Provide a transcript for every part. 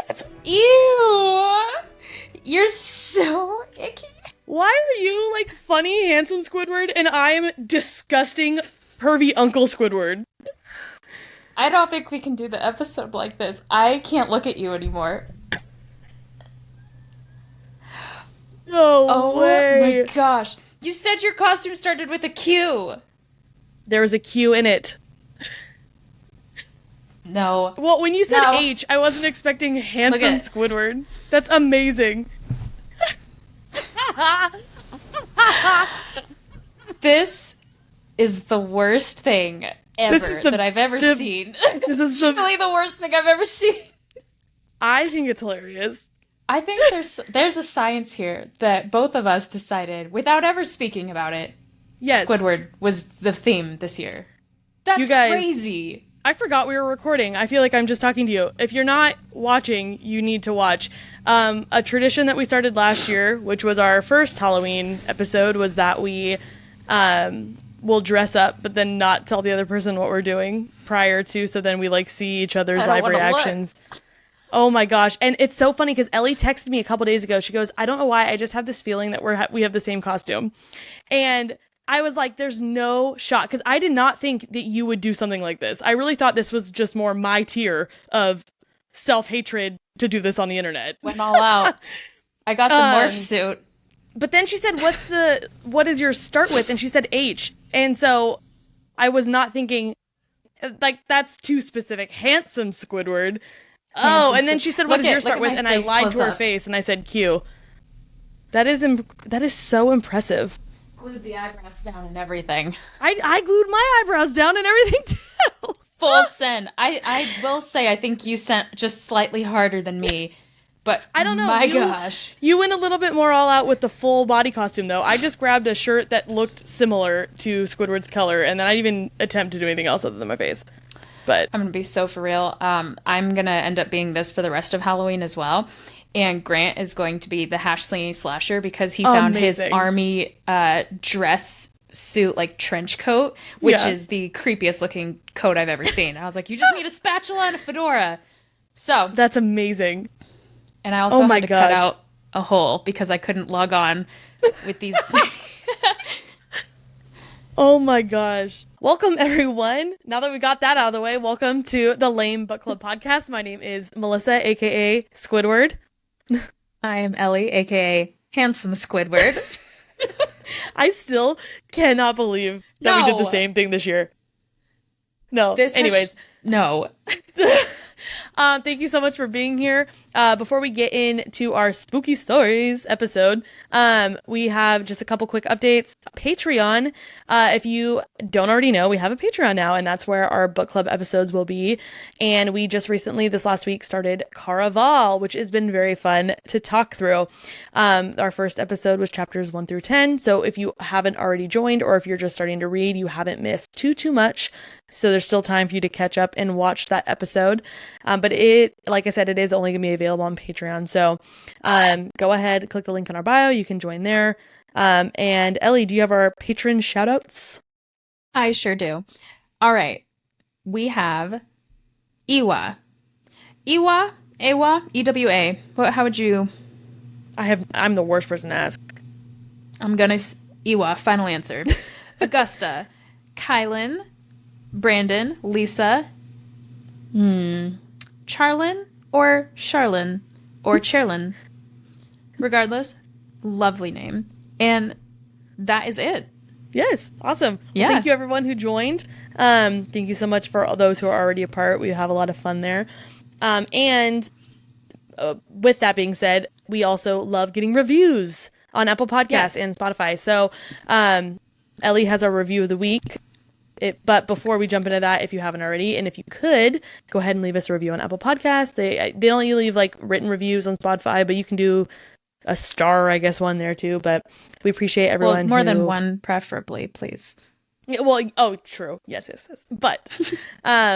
That's ew. You're so icky. Why are you like funny, handsome Squidward, and I am disgusting, pervy Uncle Squidward? I don't think we can do the episode like this. I can't look at you anymore. No way. Oh my gosh. You said your costume started with a Q. There was a Q in it. No. Well, when you said No. H, I wasn't expecting handsome at- Squidward. That's amazing. This is the worst thing ever that I've ever seen. This is really the worst thing I've ever seen. I think it's hilarious. I think there's a science here that both of us decided without ever speaking about it. Yes. Squidward was the theme this year. That's You guys- crazy. I forgot we were recording. I feel like I'm just talking to you. If you're not watching, you need to watch. A tradition that we started last year, which was our first Halloween episode, was that we will dress up, but then not tell the other person what we're doing prior to, so then we like see each other's live reactions. Oh my gosh. And it's so funny because Ellie texted me a couple days ago. She goes, I don't know why, I just have this feeling that we have the same costume. And I was like, there's no shot, because I did not think that you would do something like this. I really thought this was just more my tier of self-hatred to do this on the internet. Went all out. I got the morph suit. But then she said, what is your start with? And she said H. And so I was not thinking, like, that's too specific. Handsome Squidward. Oh, and then she said, what is your start with? And I lied to her face and I said Q. That is so impressive. Glued the eyebrows down and everything. I glued my eyebrows down and everything too. Full send. I will say I think you sent just slightly harder than me. But I don't know. My gosh. You went a little bit more all out with the full body costume, though. I just grabbed a shirt that looked similar to Squidward's color, and then I didn't even attempt to do anything else other than my face. But I'm going to be so for real. I'm going to end up being this for the rest of Halloween as well. And Grant is going to be the hash slinging slasher because he found his army dress suit, like trench coat, which is the creepiest looking coat I've ever seen. And I was like, you just need a spatula and a fedora. So that's amazing. And I also had to cut out a hole because I couldn't log on with these. Oh my gosh. Welcome, everyone. Now that we got that out of the way, welcome to the L.A.M.E Book Club podcast. My name is Melissa, a.k.a. Squidward. I am Ellie, a.k.a. Handsome Squidward. I still cannot believe that we did the same thing this year. No. Anyways. No. Thank you so much for being here. Before we get into our spooky stories episode, we have just a couple quick updates. Patreon, if you don't already know, we have a Patreon now, and that's where our book club episodes will be. And we just recently, this last week, started Caraval, which has been very fun to talk through. Our first episode was chapters 1 through 10. So if you haven't already joined, or if you're just starting to read, you haven't missed too much. So there's still time for you to catch up and watch that episode. But it, like I said, it is only going to be available on Patreon. So go ahead, click the link in our bio. You can join there. And Ellie, do you have our patron shoutouts? I sure do. All right. We have Ewa. Ewa? Ewa? E-W-A. How would you... I'm the worst person to ask. I'm gonna... Ewa, final answer. Augusta. Kylan. Brandon. Lisa. Charlin or Charlin or Cherlin. Regardless, lovely name. And that is it. Yes, awesome. Yeah. Well, thank you everyone who joined. Thank you so much for all those who are already a part. We have a lot of fun there. And with that being said, we also love getting reviews on Apple Podcasts and Spotify. So Ellie has our review of the week. But before we jump into that, if you haven't already, and if you could, go ahead and leave us a review on Apple Podcasts. They only leave like written reviews on Spotify, but you can do a star, I guess, one there too. But we appreciate everyone. More than one, preferably, please. Yeah, well, true. Yes. But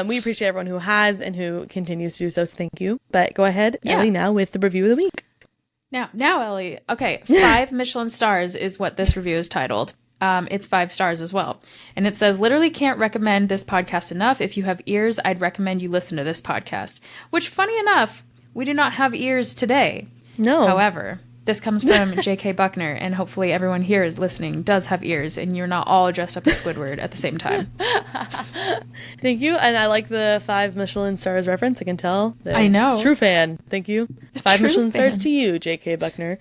we appreciate everyone who has and who continues to do so. So thank you. But go ahead, Ellie, now with the review of the week. Now, Ellie. Okay, 5 Michelin stars is what this review is titled. It's 5 stars as well. And it says, literally can't recommend this podcast enough. If you have ears, I'd recommend you listen to this podcast. Which, funny enough, We do not have ears today. No. However, this comes from J.K. Buckner, and hopefully everyone here is listening does have ears, and you're not all dressed up as Squidward at the same time. Thank you, and I like the 5 Michelin stars reference. I can tell. I know. True fan. Thank you. 5 Michelin stars to you, J.K. Buckner.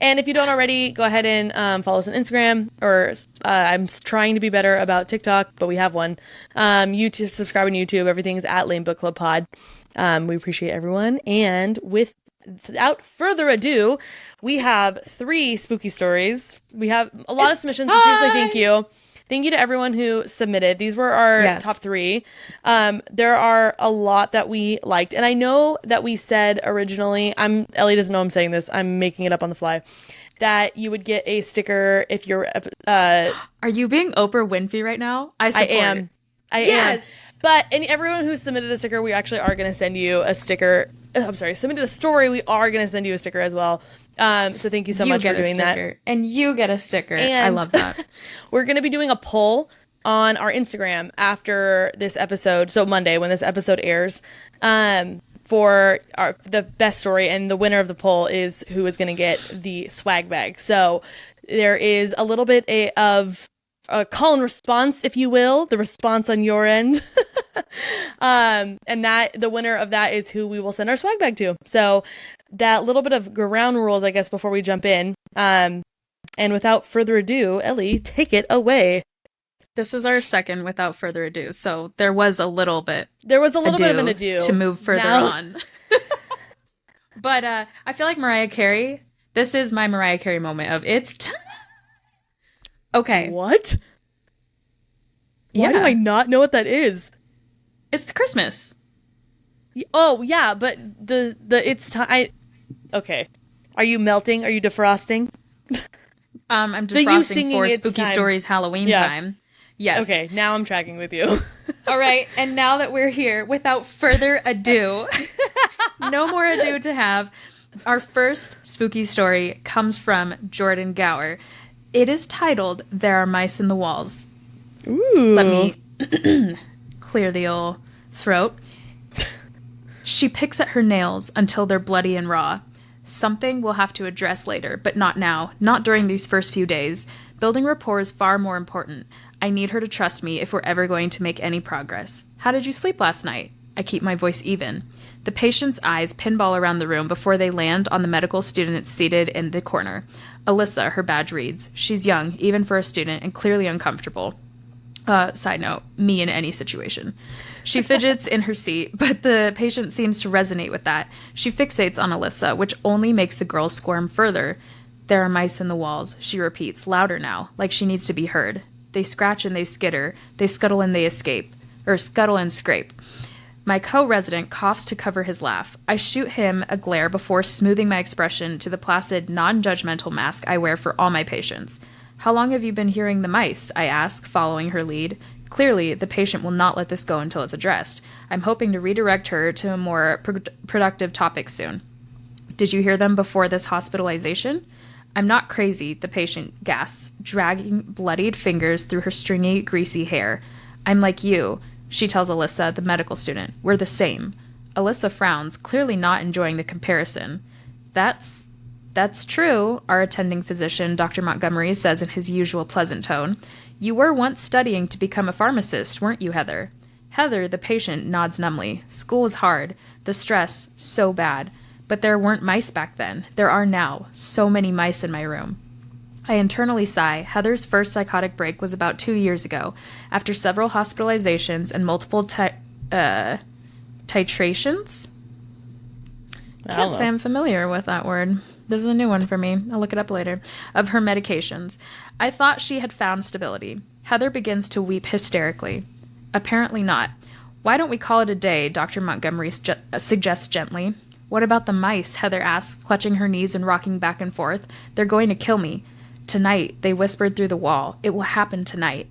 And if you don't already, go ahead and follow us on Instagram, or I'm trying to be better about TikTok, but we have one. YouTube, subscribe on YouTube. Everything's at L.A.M.E Book Club Pod. We appreciate everyone, and without further ado, we have 3 spooky stories. We have a lot of submissions, so seriously, thank you. Thank you to everyone who submitted. These were our top 3. There are a lot that we liked. And I know that we said originally, Ellie doesn't know I'm saying this, I'm making it up on the fly, that you would get a sticker if you're... Are you being Oprah Winfrey right now? I am. But everyone who submitted a sticker, we actually are going to send you a sticker. Submitted a story, we are going to send you a sticker as well. So thank you so much for doing that. And you get a sticker. And I love that. We're going to be doing a poll on our Instagram after this episode. So Monday, when this episode airs, for the best story. And the winner of the poll is who is going to get the swag bag. So there is a little bit of a call and response, if you will, the response on your end. And that the winner of that is who we will send our swag bag to. So that little bit of ground rules, I guess, before we jump in. And without further ado, Ellie, take it away. This is our second without further ado. So there was a little bit. There was a little bit of an ado to move further on. But I feel like Mariah Carey. This is my Mariah Carey moment of it's time. Okay. What? Why do I not know what that is? It's Christmas. Oh, yeah, but the it's time. Okay. Are you melting? Are you defrosting? I'm defrosting for Spooky Stories Halloween time. Yes. Okay, now I'm tracking with you. All right, and now that we're here, without further ado, no more ado to have, our first spooky story comes from Jordan Gower. It is titled, There Are Mice in the Walls. Ooh. Let me clear the old throat. She picks at her nails until they're bloody and raw. Something we'll have to address later, but not now, not during these first few days. Building rapport is far more important. I need her to trust me if we're ever going to make any progress. How did you sleep last night? I keep my voice even. The patient's eyes pinball around the room before they land on the medical student seated in the corner. Alyssa, her badge reads. She's young, even for a student, and clearly uncomfortable. Side note, me in any situation. She fidgets in her seat, but the patient seems to resonate with that. She fixates on Alyssa, which only makes the girl squirm further. There are mice in the walls, she repeats, louder now, like she needs to be heard. They scratch and they skitter. They scuttle and they escape. Or scuttle and scrape. My co-resident coughs to cover his laugh. I shoot him a glare before smoothing my expression to the placid, non-judgmental mask I wear for all my patients. How long have you been hearing the mice? I ask, following her lead. Clearly, the patient will not let this go until it's addressed. I'm hoping to redirect her to a more productive topic soon. Did you hear them before this hospitalization? I'm not crazy, the patient gasps, dragging bloodied fingers through her stringy, greasy hair. I'm like you, she tells Alyssa, the medical student. We're the same. Alyssa frowns, clearly not enjoying the comparison. That's true, our attending physician, Dr. Montgomery, says in his usual pleasant tone. You were once studying to become a pharmacist, weren't you, Heather? Heather, the patient, nods numbly. School was hard. The stress, so bad. But there weren't mice back then. There are now. So many mice in my room. I internally sigh. Heather's first psychotic break was about 2 years ago. After several hospitalizations and multiple titrations? Can't say I'm familiar with that word. This is a new one for me. I'll look it up later. Of her medications. I thought she had found stability. Heather begins to weep hysterically. Apparently not. Why don't we call it a day, Dr. Montgomery suggests gently. What about the mice? Heather asks, clutching her knees and rocking back and forth. They're going to kill me. Tonight, they whispered through the wall. It will happen tonight.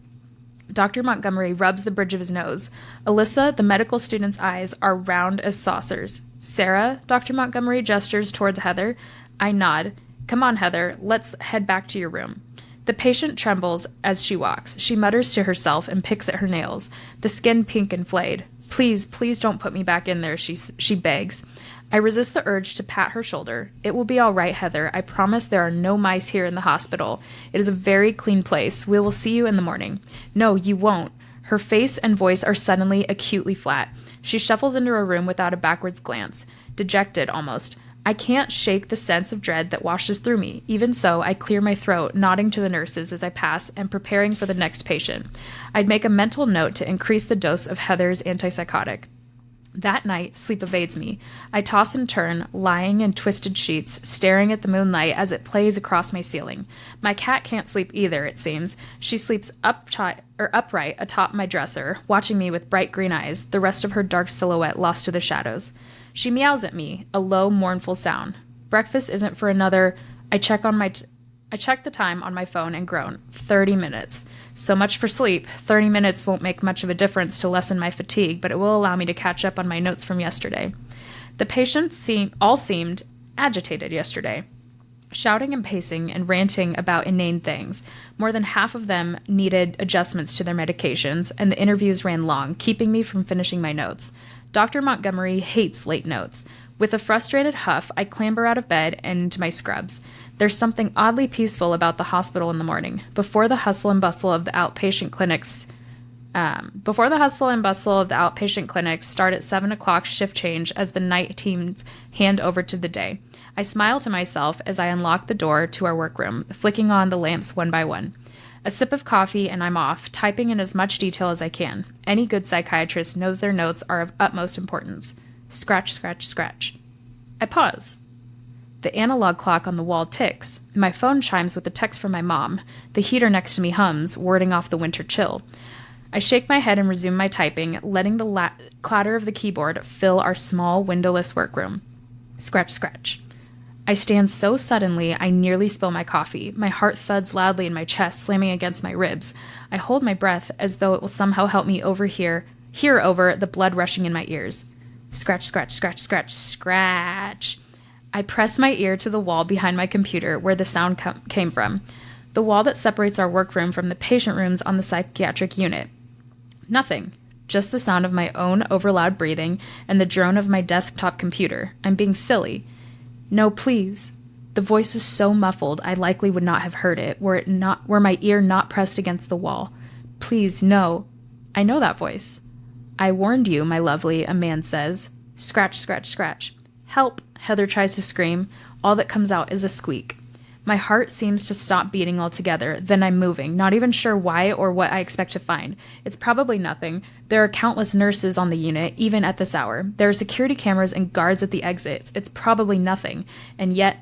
Dr. Montgomery rubs the bridge of his nose. Alyssa, the medical student's eyes are round as saucers. Sarah, Dr. Montgomery gestures towards Heather. I nod. Come on, Heather. Let's head back to your room. The patient trembles as she walks. She mutters to herself and picks at her nails, the skin pink and flayed. Please, please don't put me back in there, she begs. I resist the urge to pat her shoulder. It will be all right, Heather. I promise there are no mice here in the hospital. It is a very clean place. We will see you in the morning. No, you won't. Her face and voice are suddenly acutely flat. She shuffles into her room without a backwards glance, dejected almost. I can't shake the sense of dread that washes through me. Even so, I clear my throat, nodding to the nurses as I pass and preparing for the next patient. I'd make a mental note to increase the dose of Heather's antipsychotic. That night, sleep evades me. I toss and turn, lying in twisted sheets, staring at the moonlight as it plays across my ceiling. My cat can't sleep either, it seems. She sleeps upright atop my dresser, watching me with bright green eyes, the rest of her dark silhouette lost to the shadows. She meows at me, a low, mournful sound. Breakfast isn't for another... I check the time on my phone and groan. 30 minutes. So much for sleep. 30 minutes won't make much of a difference to lessen my fatigue, but it will allow me to catch up on my notes from yesterday. The patients all seemed agitated yesterday, shouting and pacing and ranting about inane things. More than half of them needed adjustments to their medications, and the interviews ran long, keeping me from finishing my notes. Dr. Montgomery hates late notes. With a frustrated huff, I clamber out of bed and into my scrubs. There's something oddly peaceful about the hospital in the morning. Before the hustle and bustle of the outpatient clinics start at 7 o'clock shift change as the night teams hand over to the day. I smile to myself as I unlock the door to our workroom, flicking on the lamps one by one. A sip of coffee and I'm off, typing in as much detail as I can. Any good psychiatrist knows their notes are of utmost importance. Scratch, scratch, scratch. I pause. The analog clock on the wall ticks. My phone chimes with a text from my mom. The heater next to me hums, warding off the winter chill. I shake my head and resume my typing, letting the clatter of the keyboard fill our small, windowless workroom. Scratch, scratch. I stand so suddenly I nearly spill my coffee. My heart thuds loudly in my chest, slamming against my ribs. I hold my breath as though it will somehow help me hear over the blood rushing in my ears. Scratch, scratch, scratch, scratch, scratch. I press my ear to the wall behind my computer where the sound came from. The wall that separates our workroom from the patient rooms on the psychiatric unit. Nothing. Just the sound of my own overloud breathing and the drone of my desktop computer. I'm being silly. No, please. The voice is so muffled I likely would not have heard it were my ear not pressed against the wall. Please, no. I know that voice. I warned you, my lovely, a man says. Scratch, scratch, scratch. Help, Heather tries to scream. All that comes out is a squeak. My heart seems to stop beating altogether. Then I'm moving, not even sure why or what I expect to find. It's probably nothing. There are countless nurses on the unit, even at this hour. There are security cameras and guards at the exits. It's probably nothing. And yet,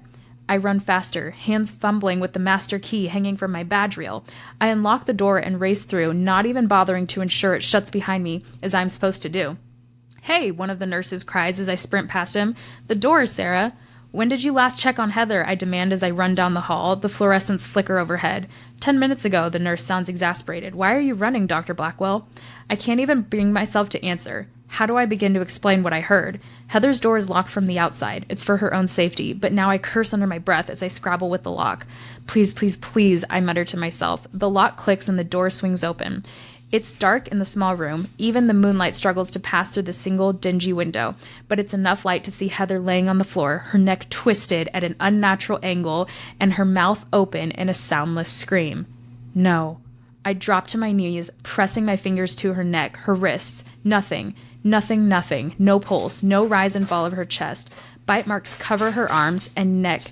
I run faster, hands fumbling with the master key hanging from my badge reel. I unlock the door and race through, not even bothering to ensure it shuts behind me, as I'm supposed to do. Hey, one of the nurses cries as I sprint past him. The door, Sarah. When did you last check on Heather? I demand as I run down the hall, the fluorescents flicker overhead. 10 minutes ago, the nurse sounds exasperated. Why are you running, Dr. Blackwell? I can't even bring myself to answer. How do I begin to explain what I heard? Heather's door is locked from the outside. It's for her own safety, but now I curse under my breath as I scrabble with the lock. Please, please, please, I mutter to myself. The lock clicks and the door swings open. It's dark in the small room. Even the moonlight struggles to pass through the single, dingy window, but it's enough light to see Heather laying on the floor, her neck twisted at an unnatural angle and her mouth open in a soundless scream. No. I drop to my knees, pressing my fingers to her neck, her wrists. Nothing. Nothing, nothing. No pulse, no rise and fall of her chest. Bite marks cover her arms and neck,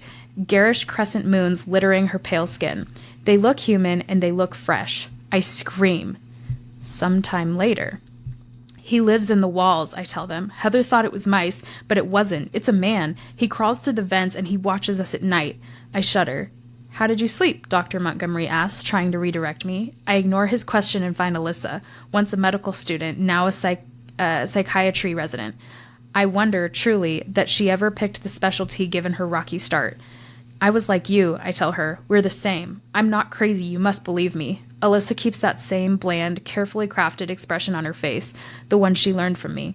garish crescent moons littering her pale skin. They look human and they look fresh. I scream. Sometime later. He lives in the walls, I tell them. Heather thought it was mice, but it wasn't. It's a man. He crawls through the vents and he watches us at night. I shudder. How did you sleep? Dr. Montgomery asks, trying to redirect me. I ignore his question and find Alyssa, once a medical student, now a psychiatry resident. I wonder, truly, that she ever picked the specialty given her rocky start. I was like you, I tell her. We're the same. I'm not crazy, you must believe me. Alyssa keeps that same bland, carefully crafted expression on her face, the one she learned from me.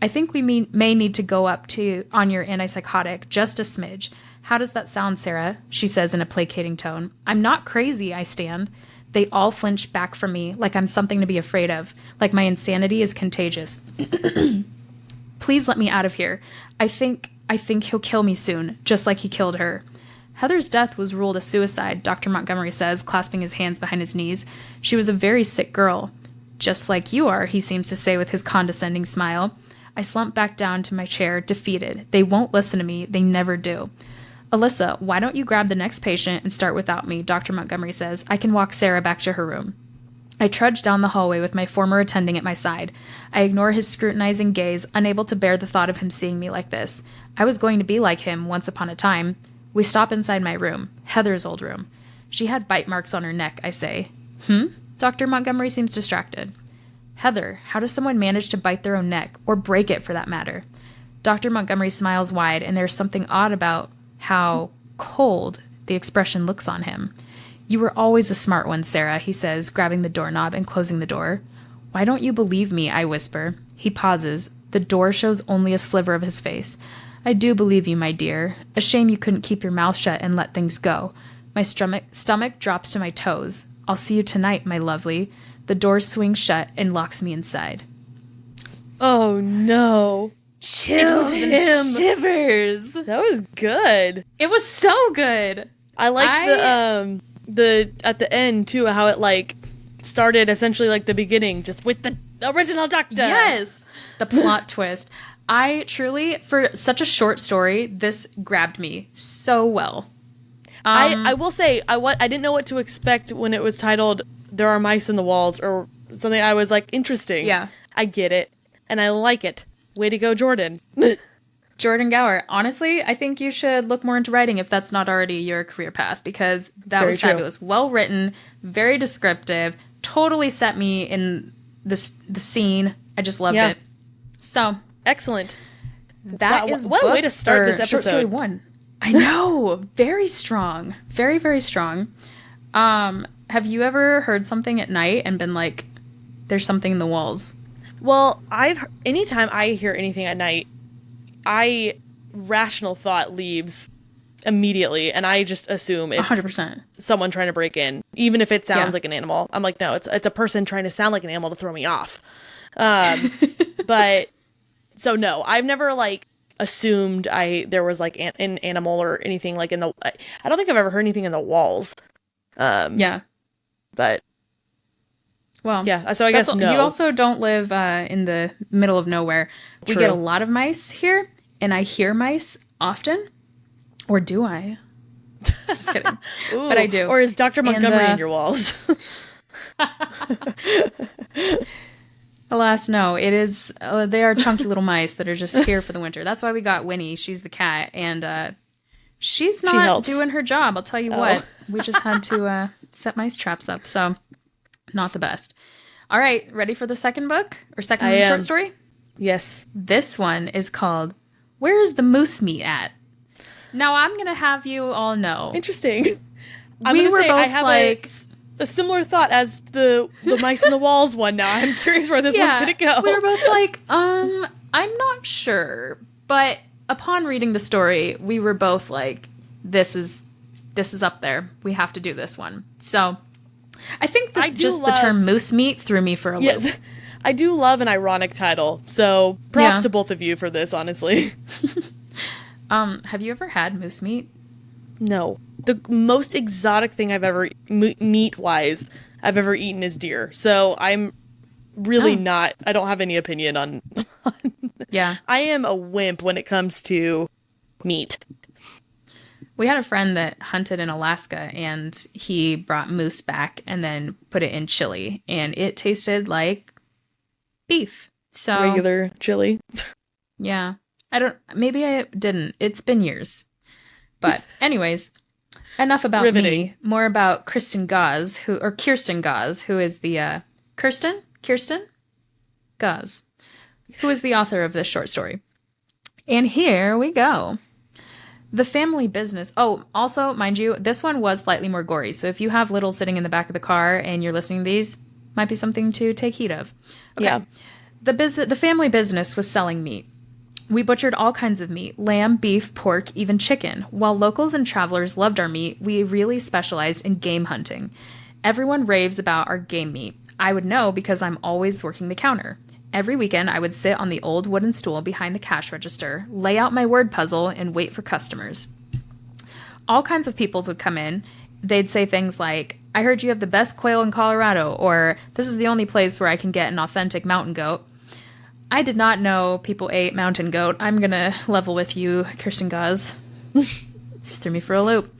I think we may need to go up on your antipsychotic, just a smidge. How does that sound, Sarah? She says in a placating tone. I'm not crazy, I stand. They all flinch back from me like I'm something to be afraid of, like my insanity is contagious. Please let me out of here. I think he'll kill me soon, just like he killed her. Heather's death was ruled a suicide, Dr. Montgomery says, clasping his hands behind his knees. She was a very sick girl. Just like you are, he seems to say with his condescending smile. I slump back down to my chair, defeated. They won't listen to me. They never do. Alyssa, why don't you grab the next patient and start without me, Dr. Montgomery says. I can walk Sarah back to her room. I trudge down the hallway with my former attending at my side. I ignore his scrutinizing gaze, unable to bear the thought of him seeing me like this. I was going to be like him once upon a time. We stop inside my room, Heather's old room. She had bite marks on her neck, I say. Dr. Montgomery seems distracted. Heather, how does someone manage to bite their own neck, or break it for that matter? Dr. Montgomery smiles wide, and there's something odd about how cold the expression looks on him. You were always a smart one, Sarah, he says, grabbing the doorknob and closing the door. Why don't you believe me, I whisper. He pauses. The door shows only a sliver of his face. I do believe you, my dear. A shame you couldn't keep your mouth shut and let things go. My stomach drops to my toes. I'll see you tonight, my lovely. The door swings shut and locks me inside. Oh, no. Chills and shivers. That was good. It was so good. I like the at the end too, how it like started essentially like the beginning, just with the original doctor. Yes. The plot twist. I truly, for such a short story, this grabbed me so well. I will say, I didn't know what to expect when it was titled "There Are Mice in the Walls" or something. I was like, interesting. Yeah, I get it, and I like it. Way to go, Jordan. Jordan Gower. Honestly, I think you should look more into writing if that's not already your career path, because that was fabulous. Well written, very descriptive. Totally set me in the scene. I just loved it. So. Excellent. That is what a way to start this episode. Short story 1. I know. Very strong. Very, very strong. Have you ever heard something at night and been like, there's something in the walls? Well, anytime I hear anything at night, rational thought leaves immediately, and I just assume it's 100% someone trying to break in, even if it sounds like an animal. I'm like, no, it's a person trying to sound like an animal to throw me off. But so no, I've never like assumed there was like an animal or anything like I don't think I've ever heard anything in the walls. But well, yeah. So I guess no. You also don't live in the middle of nowhere. True. We get a lot of mice here, and I hear mice often. Or do I? Just kidding. Ooh, but I do. Or is Dr. Montgomery in your walls? Alas, no. It is. They are chunky little mice that are just here for the winter. That's why we got Winnie. She's the cat, and she's not doing her job. I'll tell you what. We just had to set mice traps up, so not the best. All right, ready for the second book or second short story? Yes. This one is called "Where Is the Moose Meat At?" Now I'm gonna have you all know. Interesting. I have like a similar thought as the mice in the walls one. Now I'm curious where this one's gonna go. We were both like, I'm not sure, but upon reading the story, we were both like, this is up there. We have to do this one. So I think the term moose meat threw me for a loop. I do love an ironic title, so props to both of you for this, honestly. Have you ever had moose meat? No. The most exotic thing I've ever, meat-wise, I've ever eaten is deer. So I'm really not, I don't have any opinion on Yeah. I am a wimp when it comes to meat. We had a friend that hunted in Alaska, and he brought moose back and then put it in chili, and it tasted like beef. So regular chili. Yeah. Maybe I didn't. It's been years. But anyways, enough about me. More about Kirsten Goss, who is the Kirsten Goss, who is the author of this short story. And here we go. The family business. Oh, also, mind you, this one was slightly more gory. So if you have little sitting in the back of the car and you're listening to these, might be something to take heed of. Okay. Yeah. The family business was selling meat. We butchered all kinds of meat: lamb, beef, pork, even chicken. While locals and travelers loved our meat, we really specialized in game hunting. Everyone raves about our game meat. I would know because I'm always working the counter. Every weekend, I would sit on the old wooden stool behind the cash register, lay out my word puzzle, and wait for customers. All kinds of peoples would come in. They'd say things like, I heard you have the best quail in Colorado, or this is the only place where I can get an authentic mountain goat. I did not know people ate mountain goat. I'm gonna level with you, Kirsten Goss. Just threw me for a loop.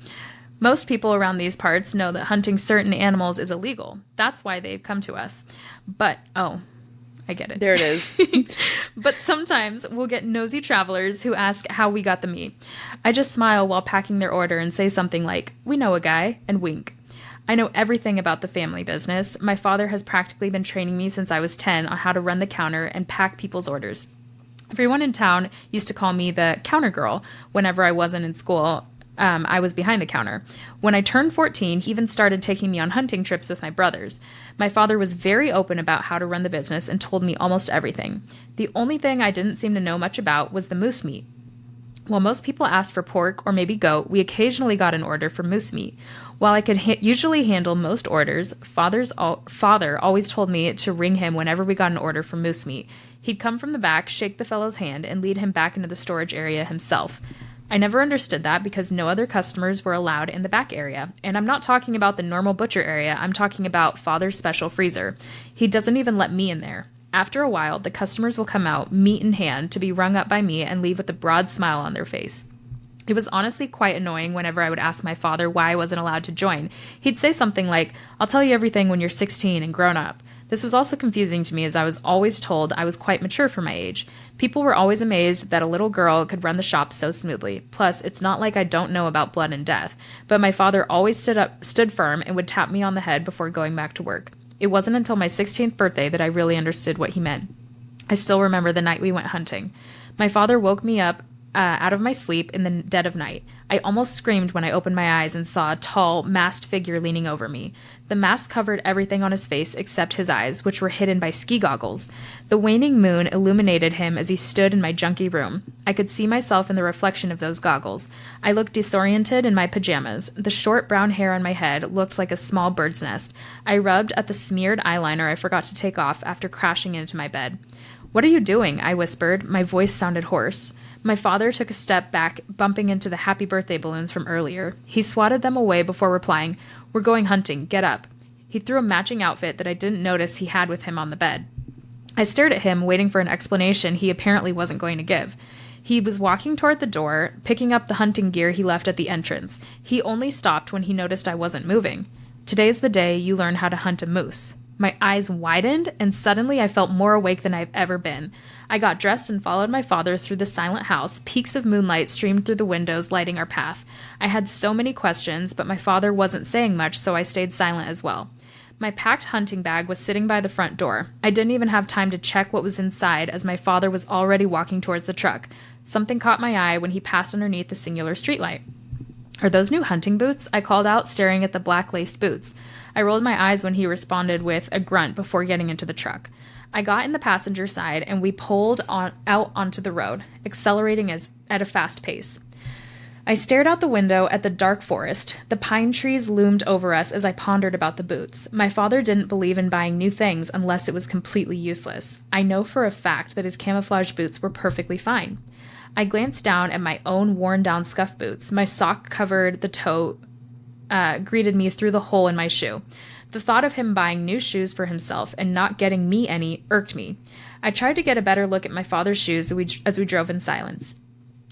Most people around these parts know that hunting certain animals is illegal. That's why they've come to us. But, I get it. There it is. But sometimes we'll get nosy travelers who ask how we got the meat. I just smile while packing their order and say something like, we know a guy, and wink. I know everything about the family business. My father has practically been training me since I was 10 on how to run the counter and pack people's orders. Everyone in town used to call me the counter girl whenever I wasn't in school. I was behind the counter. When I turned 14, he even started taking me on hunting trips with my brothers. My father was very open about how to run the business and told me almost everything. The only thing I didn't seem to know much about was the moose meat. While most people asked for pork or maybe goat, we occasionally got an order for moose meat. While I could usually handle most orders, father always told me to ring him whenever we got an order for moose meat. He'd come from the back, shake the fellow's hand, and lead him back into the storage area himself. I never understood that because no other customers were allowed in the back area. And I'm not talking about the normal butcher area, I'm talking about father's special freezer. He doesn't even let me in there. After a while, the customers will come out, meat in hand, to be rung up by me and leave with a broad smile on their face. It was honestly quite annoying whenever I would ask my father why I wasn't allowed to join. He'd say something like, I'll tell you everything when you're 16 and grown up. This was also confusing to me as I was always told I was quite mature for my age. People were always amazed that a little girl could run the shop so smoothly. Plus, it's not like I don't know about blood and death, but my father always stood firm and would tap me on the head before going back to work. It wasn't until my 16th birthday that I really understood what he meant. I still remember the night we went hunting. My father woke me up out of my sleep in the dead of night. I almost screamed when I opened my eyes and saw a tall, masked figure leaning over me. The mask covered everything on his face except his eyes, which were hidden by ski goggles. The waning moon illuminated him as he stood in my junky room. I could see myself in the reflection of those goggles. I looked disoriented in my pajamas. The short brown hair on my head looked like a small bird's nest. I rubbed at the smeared eyeliner I forgot to take off after crashing into my bed. "What are you doing?" I whispered. My voice sounded hoarse. My father took a step back, bumping into the happy birthday balloons from earlier. He swatted them away before replying, "We're going hunting. Get up." He threw a matching outfit that I didn't notice he had with him on the bed. I stared at him, waiting for an explanation he apparently wasn't going to give. He was walking toward the door, picking up the hunting gear he left at the entrance. He only stopped when he noticed I wasn't moving. "Today's the day you learn how to hunt a moose." My eyes widened, and suddenly I felt more awake than I've ever been. I got dressed and followed my father through the silent house. Peaks of moonlight streamed through the windows, lighting our path. I had so many questions, but my father wasn't saying much, so I stayed silent as well. My packed hunting bag was sitting by the front door. I didn't even have time to check what was inside, as my father was already walking towards the truck. Something caught my eye when he passed underneath the singular streetlight. "Are those new hunting boots?" I called out, staring at the black-laced boots. I rolled my eyes when he responded with a grunt before getting into the truck. I got in the passenger side, and we pulled out onto the road, accelerating at a fast pace. I stared out the window at the dark forest. The pine trees loomed over us as I pondered about the boots. My father didn't believe in buying new things unless it was completely useless. I know for a fact that his camouflage boots were perfectly fine. I glanced down at my own worn-down scuff boots. My sock covered the toe greeted me through the hole in my shoe. The thought of him buying new shoes for himself and not getting me any irked me. I tried to get a better look at my father's shoes as we drove in silence.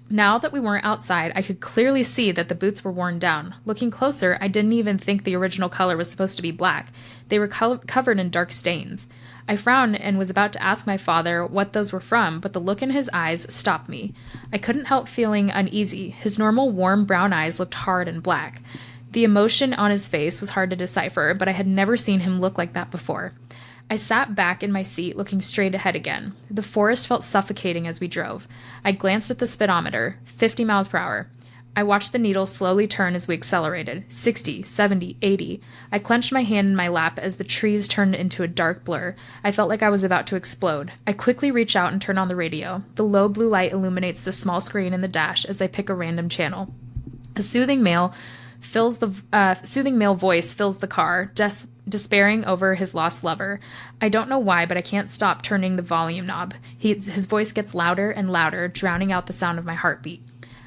Now that we weren't outside, I could clearly see that the boots were worn down. Looking closer, I didn't even think the original color was supposed to be black. They were covered in dark stains. I frowned and was about to ask my father what those were from, but the look in his eyes stopped me. I couldn't help feeling uneasy. His normal warm brown eyes looked hard and black. The emotion on his face was hard to decipher, but I had never seen him look like that before. I sat back in my seat, looking straight ahead again. The forest felt suffocating as we drove. I glanced at the speedometer, 50 miles per hour. I watched the needle slowly turn as we accelerated, 60, 70, 80. I clenched my hand in my lap as the trees turned into a dark blur. I felt like I was about to explode. I quickly reach out and turn on the radio. The low blue light illuminates the small screen in the dash as I pick a random channel. A soothing male Soothing male voice fills the car, despairing over his lost lover. I don't know why, but I can't stop turning the volume knob. His voice gets louder and louder, drowning out the sound of my heartbeat.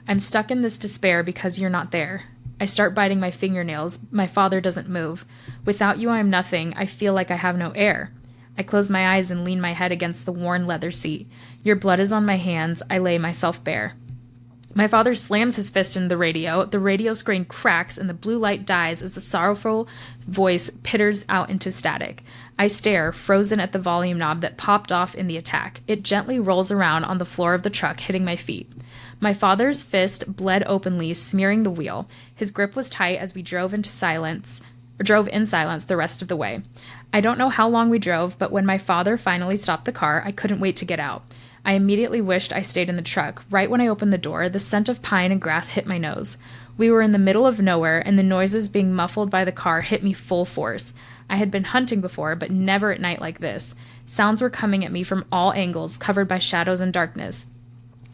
I'm stuck in this despair because you're not there. I start biting my fingernails. My father doesn't move. Without you, I am nothing. I feel like I have no air. I close my eyes and lean my head against the worn leather seat. Your blood is on my hands. I lay myself bare. My father slams his fist into the radio. The radio screen cracks and the blue light dies as the sorrowful voice pitters out into static. I stare, frozen at the volume knob that popped off in the attack. It gently rolls around on the floor of the truck, hitting my feet. My father's fist bled openly, smearing the wheel. His grip was tight as we drove in silence the rest of the way. I don't know how long we drove, but when my father finally stopped the car, I couldn't wait to get out. I immediately wished I stayed in the truck. Right when I opened the door, the scent of pine and grass hit my nose. We were in the middle of nowhere, and the noises being muffled by the car hit me full force. I had been hunting before, but never at night like this. Sounds were coming at me from all angles, covered by shadows and darkness.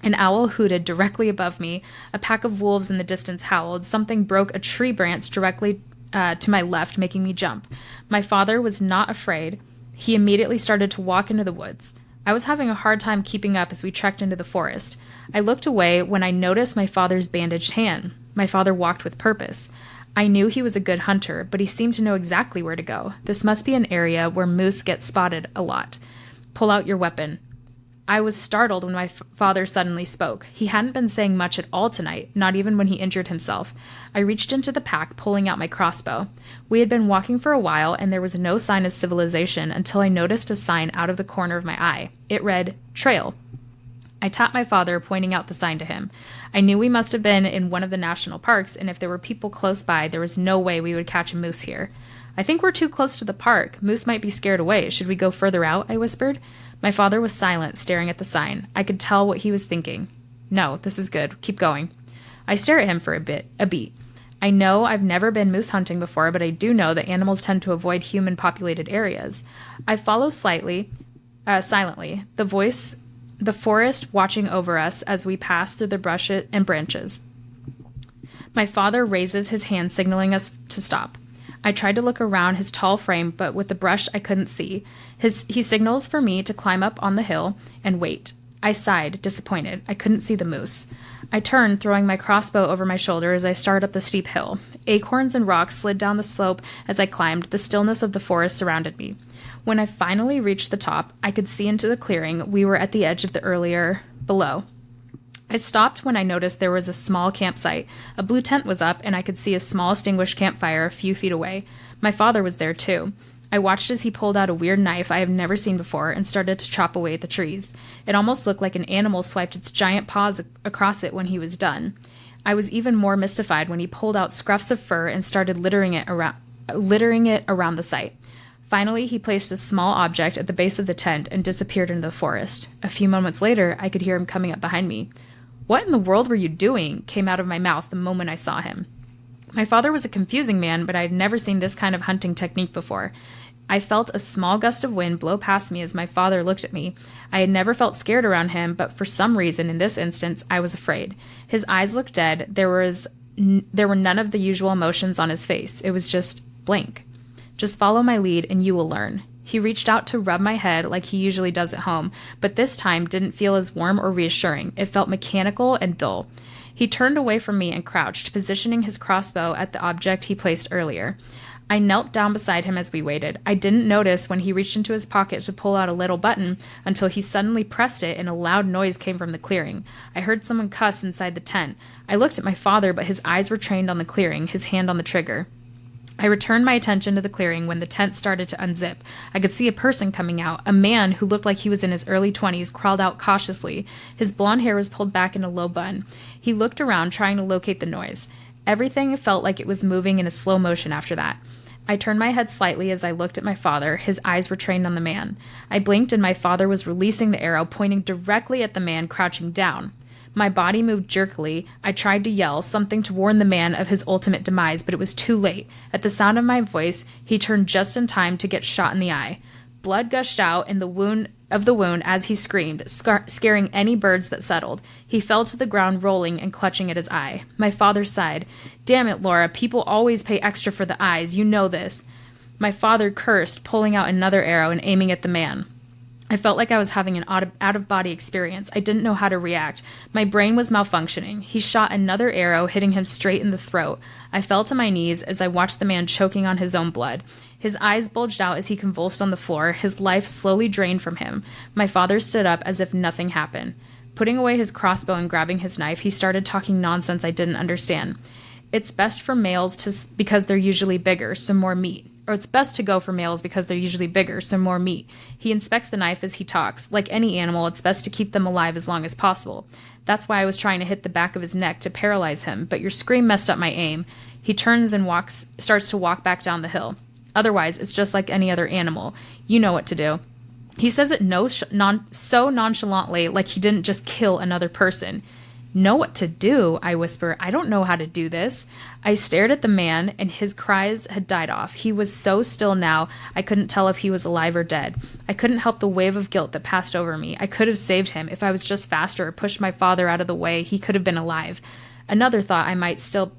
An owl hooted directly above me. A pack of wolves in the distance howled. Something broke a tree branch directly to my left, making me jump. My father was not afraid. He immediately started to walk into the woods. I was having a hard time keeping up as we trekked into the forest. I looked away when I noticed my father's bandaged hand. My father walked with purpose. I knew he was a good hunter, but he seemed to know exactly where to go. This must be an area where moose get spotted a lot. Pull out your weapon. I was startled when my father suddenly spoke. He hadn't been saying much at all tonight, not even when he injured himself. I reached into the pack, pulling out my crossbow. We had been walking for a while, and there was no sign of civilization until I noticed a sign out of the corner of my eye. It read, "Trail." I tapped my father, pointing out the sign to him. I knew we must have been in one of the national parks, and if there were people close by, there was no way we would catch a moose here. I think we're too close to the park. Moose might be scared away. Should we go further out? I whispered. My father was silent, staring at the sign. I could tell what he was thinking. No, this is good. Keep going. I stare at him for a beat. I know I've never been moose hunting before, but I do know that animals tend to avoid human-populated areas. I follow silently, the forest watching over us as we pass through the brush and branches. My father raises his hand, signaling us to stop. I tried to look around his tall frame, but with the brush I couldn't see. He signals for me to climb up on the hill and wait. I sighed, disappointed. I couldn't see the moose. I turned, throwing my crossbow over my shoulder as I started up the steep hill. Acorns and rocks slid down the slope as I climbed. The stillness of the forest surrounded me. When I finally reached the top, I could see into the clearing. We were at the edge of the earlier below. I stopped when I noticed there was a small campsite. A blue tent was up, and I could see a small extinguished campfire a few feet away. My father was there, too. I watched as he pulled out a weird knife I have never seen before and started to chop away at the trees. It almost looked like an animal swiped its giant paws across it when he was done. I was even more mystified when he pulled out scruffs of fur and started littering it around the site. Finally, he placed a small object at the base of the tent and disappeared into the forest. A few moments later, I could hear him coming up behind me. "What in the world were you doing?" came out of my mouth the moment I saw him. My father was a confusing man, but I had never seen this kind of hunting technique before. I felt a small gust of wind blow past me as my father looked at me. I had never felt scared around him, but for some reason in this instance, I was afraid. His eyes looked dead. There were none of the usual emotions on his face. It was just blank. "Just follow my lead and you will learn." He reached out to rub my head like he usually does at home, but this time didn't feel as warm or reassuring. It felt mechanical and dull. He turned away from me and crouched, positioning his crossbow at the object he placed earlier. I knelt down beside him as we waited. I didn't notice when he reached into his pocket to pull out a little button until he suddenly pressed it and a loud noise came from the clearing. I heard someone cuss inside the tent. I looked at my father, but his eyes were trained on the clearing, his hand on the trigger. I returned my attention to the clearing when the tent started to unzip. I could see a person coming out. A man who looked like he was in his early 20s crawled out cautiously. His blonde hair was pulled back in a low bun. He looked around, trying to locate the noise. Everything felt like it was moving in a slow motion after that. I turned my head slightly as I looked at my father. His eyes were trained on the man. I blinked and my father was releasing the arrow, pointing directly at the man crouching down. My body moved jerkily. I tried to yell, something to warn the man of his ultimate demise, but it was too late. At the sound of my voice, he turned just in time to get shot in the eye. Blood gushed out, and the wound the wound as he screamed, scaring any birds that settled. He fell to the ground, rolling and clutching at his eye. My father sighed. "Damn it, Laura, people always pay extra for the eyes. You know this." My father cursed, pulling out another arrow and aiming at the man. I felt like I was having an out-of-body experience. I didn't know how to react. My brain was malfunctioning. He shot another arrow, hitting him straight in the throat. I fell to my knees as I watched the man choking on his own blood. His eyes bulged out as he convulsed on the floor, his life slowly drained from him. My father stood up as if nothing happened. Putting away his crossbow and grabbing his knife, he started talking nonsense I didn't understand. It's best for males because they're usually bigger, so more meat. Or it's best to go for males because they're usually bigger, so more meat. He inspects the knife as he talks. Like any animal, it's best to keep them alive as long as possible. That's why I was trying to hit the back of his neck to paralyze him, but your scream messed up my aim. He turns and starts to walk back down the hill. Otherwise, it's just like any other animal. You know what to do. He says it so nonchalantly, like he didn't just kill another person. "Know what to do?" I whisper. "I don't know how to do this." I stared at the man, and his cries had died off. He was so still now, I couldn't tell if he was alive or dead. I couldn't help the wave of guilt that passed over me. I could have saved him. If I was just faster or pushed my father out of the way, he could have been alive. Another thought I might still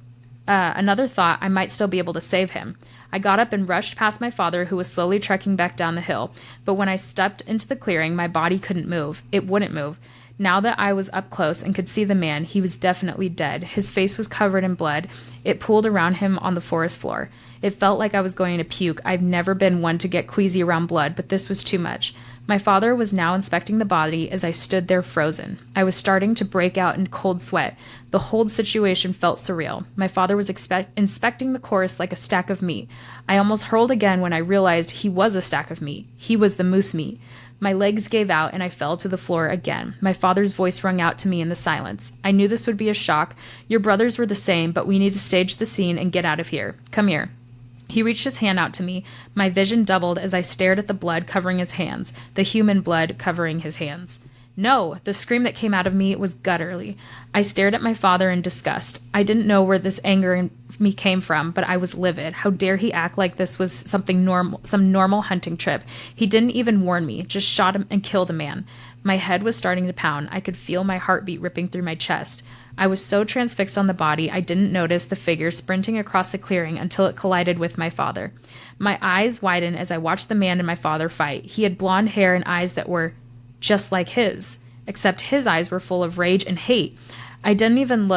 be able to save him. I got up and rushed past my father, who was slowly trekking back down the hill. But when I stepped into the clearing, my body couldn't move. It wouldn't move. Now that I was up close and could see the man, he was definitely dead. His face was covered in blood. It pooled around him on the forest floor. It felt like I was going to puke. I've never been one to get queasy around blood, but this was too much. My father was now inspecting the body as I stood there frozen. I was starting to break out in cold sweat. The whole situation felt surreal. My father was inspecting the corpse like a stack of meat. I almost hurled again when I realized he was a stack of meat. He was the moose meat. My legs gave out and I fell to the floor again. My father's voice rung out to me in the silence. I knew this would be a shock. Your brothers were the same, but we need to stage the scene and get out of here. Come here. He reached his hand out to me. My vision doubled as I stared at the blood covering his hands, the human blood covering his hands. No, the scream that came out of me was gutturally. I stared at my father in disgust. I didn't know where this anger in me came from, but I was livid. How dare he act like this was something normal, some normal hunting trip. He didn't even warn me, just shot him and killed a man. My head was starting to pound. I could feel my heartbeat ripping through my chest. I was so transfixed on the body, I didn't notice the figure sprinting across the clearing until it collided with my father. My eyes widened as I watched the man and my father fight. He had blonde hair and eyes that were just like his, except his eyes were full of rage and hate. I don't even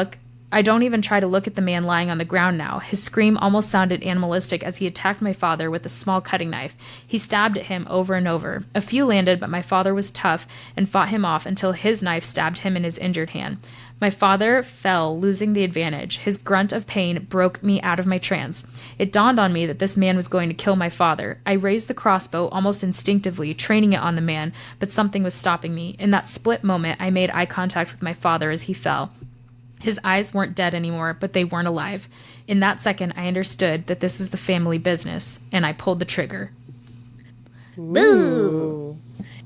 try to look at the man lying on the ground now. His scream almost sounded animalistic as he attacked my father with a small cutting knife. He stabbed at him over and over. A few landed, but my father was tough and fought him off until his knife stabbed him in his injured hand. My father fell, losing the advantage. His grunt of pain broke me out of my trance. It dawned on me that this man was going to kill my father. I raised the crossbow almost instinctively, training it on the man, but something was stopping me. In that split moment, I made eye contact with my father as he fell. His eyes weren't dead anymore, but they weren't alive. In that second, I understood that this was the family business, and I pulled the trigger. Boo!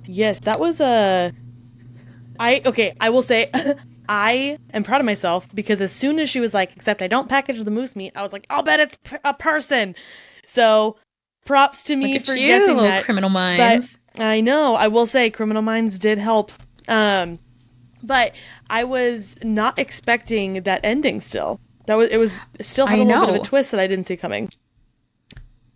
Yes, that was I will say, I am proud of myself because as soon as she was like, except I don't package the moose meat, I was like, I'll bet it's a person. So props to me for guessing that. Criminal Minds. But I know. I will say Criminal Minds did help. But I was not expecting that ending still. It still had a little bit of a twist that I didn't see coming.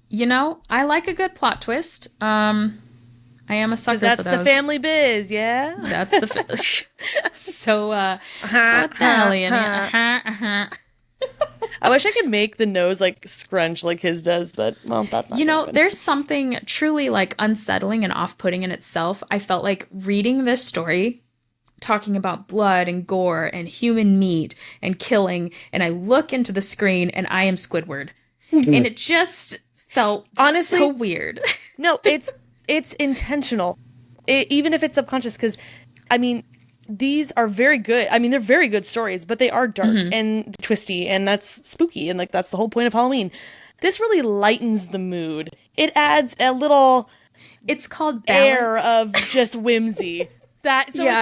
You know, I like a good plot twist. I am a sucker for those. That's the family biz, yeah? That's the so Italian. I wish I could make the nose like scrunch like his does, but well, that's not. You know, there's something truly like unsettling and off-putting in itself. I felt like reading this story, talking about blood and gore and human meat and killing, and I look into the screen and I am Squidward, and it just felt honestly so weird. No, it's intentional, even if it's subconscious, because, I mean, these are very good. I mean, they're very good stories, but they are dark and twisty, and that's spooky, and, like, that's the whole point of Halloween. This really lightens the mood. It adds a little... It's called balance. Air of just whimsy. We're not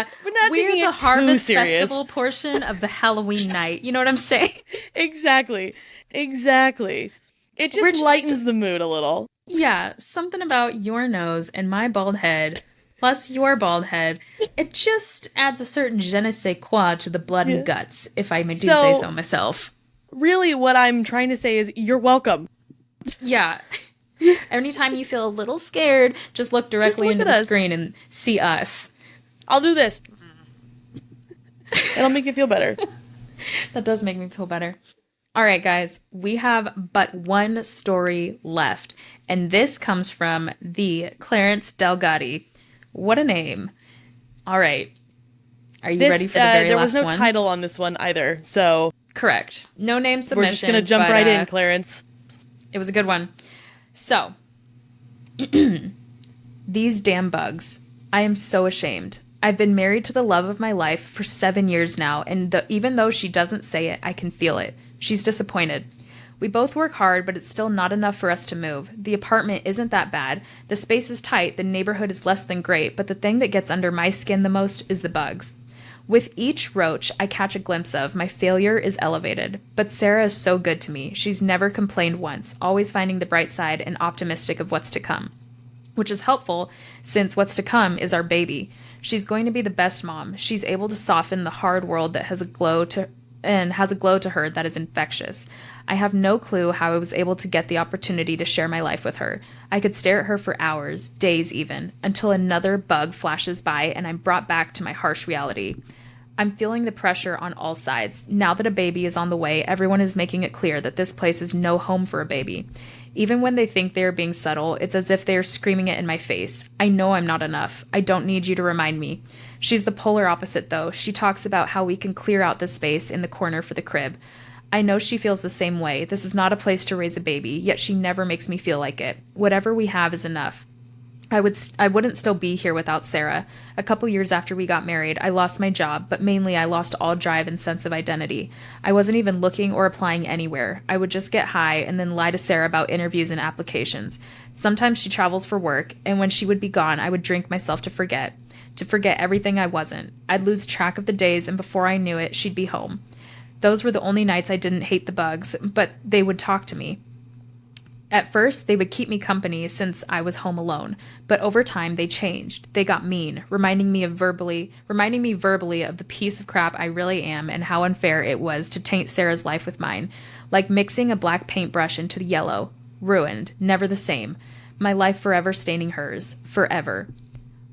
taking it the Harvest too serious. Festival portion of the Halloween night. You know what I'm saying? Exactly. It just lightens the mood a little. Yeah, something about your nose and my bald head plus your bald head, it just adds a certain je ne sais quoi to the blood and guts, if I do say so myself. Really, what I'm trying to say is you're welcome. Yeah. Anytime you feel a little scared, just look directly into the screen and see us. I'll do this. It'll make you feel better. That does make me feel better. All right, guys, we have but one story left, and this comes from the Clarence Delgatti. What a name. All right. Are you ready for the very last one? There was no title on this one either, so... Correct. No name submission. We're just going to jump right in, Clarence. It was a good one. So, these damn bugs. I am so ashamed. I've been married to the love of my life for 7 years now, and even though she doesn't say it, I can feel it. She's disappointed. We both work hard, but it's still not enough for us to move. The apartment isn't that bad. The space is tight, the neighborhood is less than great, but the thing that gets under my skin the most is the bugs. With each roach I catch a glimpse of, my failure is elevated. But Sarah is so good to me. She's never complained once, always finding the bright side and optimistic of what's to come. Which is helpful, since what's to come is our baby. She's going to be the best mom. She's able to soften the hard world that has a glow to her that is infectious. I have no clue how I was able to get the opportunity to share my life with her. I could stare at her for hours, days even, until another bug flashes by and I'm brought back to my harsh reality. I'm feeling the pressure on all sides. Now that a baby is on the way, everyone is making it clear that this place is no home for a baby. Even when they think they are being subtle, it's as if they are screaming it in my face. I know I'm not enough. I don't need you to remind me. She's the polar opposite, though. She talks about how we can clear out this space in the corner for the crib. I know she feels the same way. This is not a place to raise a baby, yet she never makes me feel like it. Whatever we have is enough. I wouldn't still be here without Sarah. A couple years after we got married, I lost my job, but mainly I lost all drive and sense of identity. I wasn't even looking or applying anywhere. I would just get high and then lie to Sarah about interviews and applications. Sometimes she travels for work, and when she would be gone, I would drink myself to forget everything I wasn't. I'd lose track of the days, and before I knew it, she'd be home. Those were the only nights I didn't hate the bugs, but they would talk to me. At first, they would keep me company since I was home alone, but over time they changed. They got mean, reminding me verbally of the piece of crap I really am and how unfair it was to taint Sarah's life with mine, like mixing a black paintbrush into the yellow. Ruined, never the same. My life forever staining hers, forever.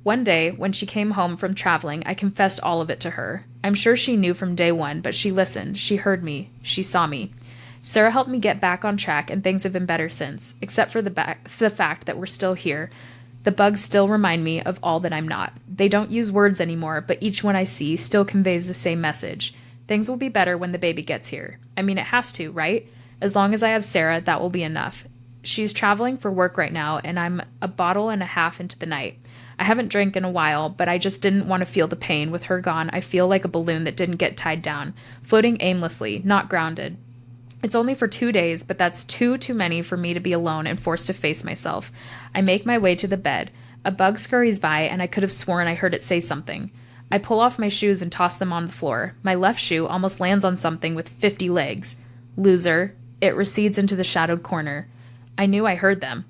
One day, when she came home from traveling, I confessed all of it to her. I'm sure she knew from day one, but she listened, she heard me, she saw me. Sarah helped me get back on track, and things have been better since, except for the fact that we're still here. The bugs still remind me of all that I'm not. They don't use words anymore, but each one I see still conveys the same message. Things will be better when the baby gets here. I mean, it has to, right? As long as I have Sarah, that will be enough. She's traveling for work right now, and I'm a bottle and a half into the night. I haven't drank in a while, but I just didn't want to feel the pain. With her gone, I feel like a balloon that didn't get tied down, floating aimlessly, not grounded. It's only for 2 days, but that's too many for me to be alone and forced to face myself. I make my way to the bed. A bug scurries by, and I could have sworn I heard it say something. I pull off my shoes and toss them on the floor. My left shoe almost lands on something with 50 legs. Loser. It recedes into the shadowed corner. I knew I heard them.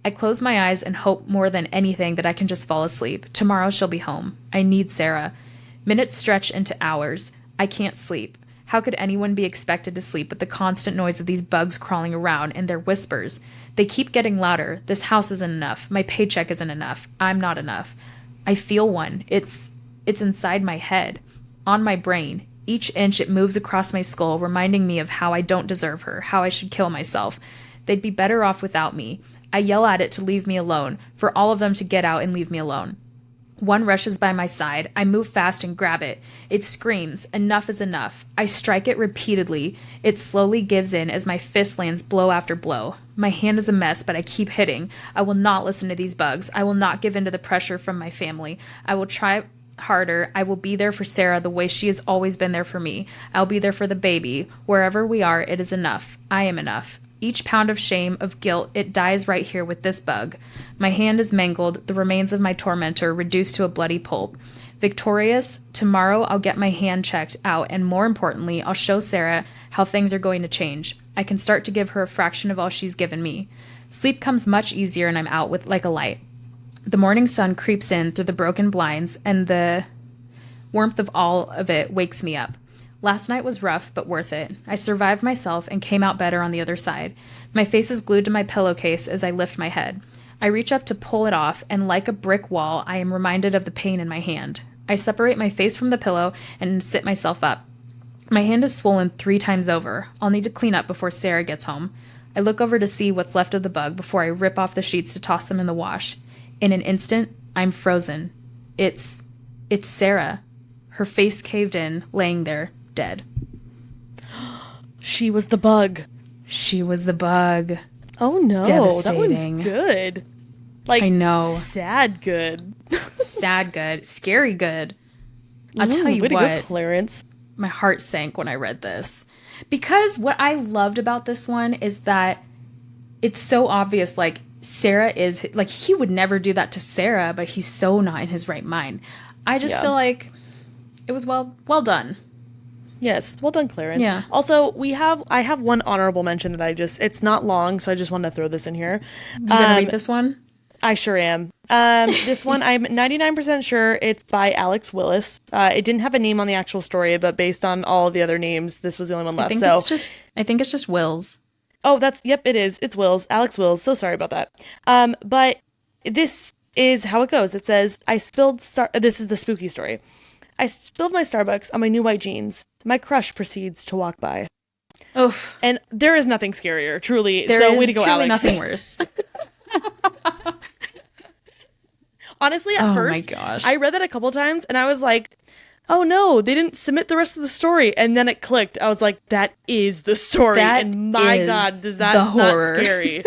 I close my eyes and hope more than anything that I can just fall asleep. Tomorrow she'll be home. I need Sarah. Minutes stretch into hours. I can't sleep. How could anyone be expected to sleep with the constant noise of these bugs crawling around and their whispers? They keep getting louder. This house isn't enough. My paycheck isn't enough. I'm not enough. I feel one. It's inside my head, on my brain. Each inch it moves across my skull, reminding me of how I don't deserve her, how I should kill myself. They'd be better off without me. I yell at it to leave me alone, for all of them to get out and leave me alone. One rushes by my side. I move fast and grab it. It screams, enough is enough. I strike it repeatedly. It slowly gives in as my fist lands blow after blow. My hand is a mess, but I keep hitting. I will not listen to these bugs. I will not give in to the pressure from my family. I will try harder. I will be there for Sarah the way she has always been there for me. I'll be there for the baby. Wherever we are, it is enough. I am enough. Each pound of shame, of guilt, it dies right here with this bug. My hand is mangled, the remains of my tormentor reduced to a bloody pulp. Victorious, tomorrow I'll get my hand checked out, and more importantly, I'll show Sarah how things are going to change. I can start to give her a fraction of all she's given me. Sleep comes much easier, and I'm out with like a light. The morning sun creeps in through the broken blinds, and the warmth of all of it wakes me up. Last night was rough, but worth it. I survived myself and came out better on the other side. My face is glued to my pillowcase as I lift my head. I reach up to pull it off, and like a brick wall, I am reminded of the pain in my hand. I separate my face from the pillow and sit myself up. My hand is swollen 3 times over. I'll need to clean up before Sarah gets home. I look over to see what's left of the bug before I rip off the sheets to toss them in the wash. In an instant, I'm frozen. It's Sarah. Her face caved in, laying there, dead. She was the bug. She was the bug. Oh no. Devastating. That one's good. Like, I know. Sad good. Sad good. Scary good. I'll tell you way to what. go, Clarence. My heart sank when I read this. Because what I loved about this one is that it's so obvious, like, Sarah is, like, he would never do that to Sarah, but he's so not in his right mind. I just feel like it was well done. Yes, well done, Clarence. Yeah. Also, I have one honorable mention that it's not long, so I just wanted to throw this in here. You gonna read this one? I sure am. This one, I'm 99% sure it's by Alex Willis. It didn't have a name on the actual story, but based on all of the other names, this was the only one left. I think it's just Will's. Oh, it is. It's Will's. Alex Wills. So sorry about that. But this is how it goes. It says, this is the spooky story. I spilled my Starbucks on my new white jeans. My crush proceeds to walk by. Oof. And there is nothing scarier, truly. There so is way to go, truly Alex. Nothing worse. Honestly, at first, I read that a couple times and I was like, oh no, they didn't submit the rest of the story. And then it clicked. I was like, that is the story. And my God, that's not scary.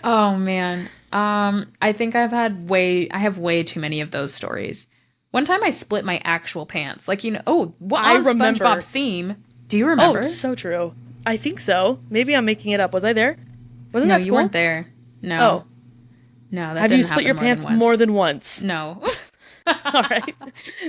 Oh man. I think I have way too many of those stories. One time I split my actual pants. Like, I remember. SpongeBob theme. Do you remember? Oh, so true. I think so. Maybe I'm making it up. Was I there? Wasn't that school? No, you weren't there. No. Oh. No, that have didn't you split your pants more than once? No. All right.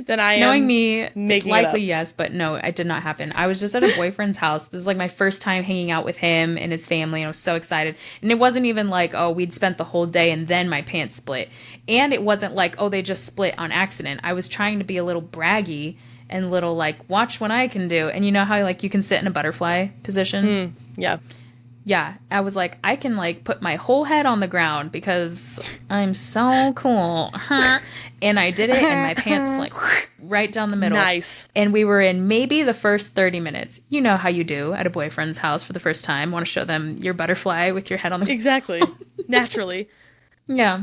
Then I am knowing me, it's likely yes, but no, it did not happen. I was just at a boyfriend's house. This is like my first time hanging out with him and his family, and I was so excited. And it wasn't even like, oh, we'd spent the whole day and then my pants split. And it wasn't like, oh, they just split on accident. I was trying to be a little braggy and little like, watch what I can do. And you know how like you can sit in a butterfly position? Yeah. Yeah, I was like, I can like put my whole head on the ground because I'm so cool. And I did it, and my pants like right down the middle. Nice. And we were in maybe the first 30 minutes. You know how you do at a boyfriend's house for the first time. Want to show them your butterfly with your head on the ground. Exactly. Naturally. Yeah.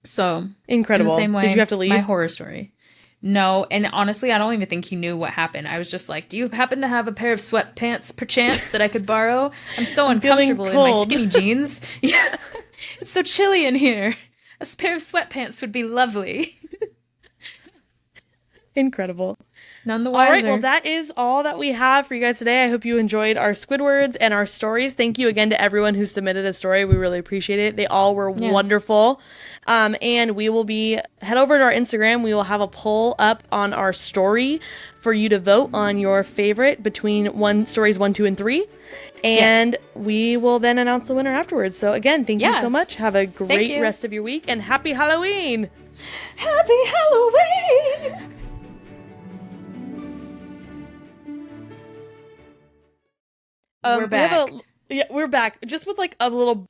So incredible. In the same way, did you have to leave? My horror story. No, and honestly, I don't even think he knew what happened. I was just like, do you happen to have a pair of sweatpants, perchance, that I could borrow? I'm so uncomfortable in my skinny jeans. Yeah. It's so chilly in here. A pair of sweatpants would be lovely. Incredible. None the wiser. All right, well, that is all that we have for you guys today. I hope you enjoyed our Squidwards and our stories. Thank you again to everyone who submitted a story. We really appreciate it. They all were wonderful. And we will head over to our Instagram. We will have a poll up on our story for you to vote on your favorite between stories 1, 2, and 3. And we will then announce the winner afterwards. So again, thank you so much. Have a great rest of your week, and happy Halloween. Happy Halloween. We're back. We're back. Just with like a little,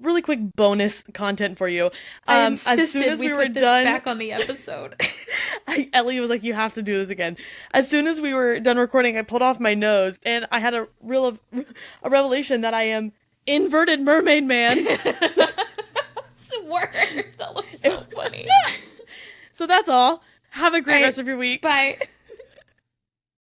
really quick bonus content for you. I insisted as soon as we were done back on the episode. Ellie was like, "You have to do this again." As soon as we were done recording, I pulled off my nose, and I had a revelation that I am inverted mermaid man. It's worse. That looks so funny. So that's all. Have a great rest of your week. Bye.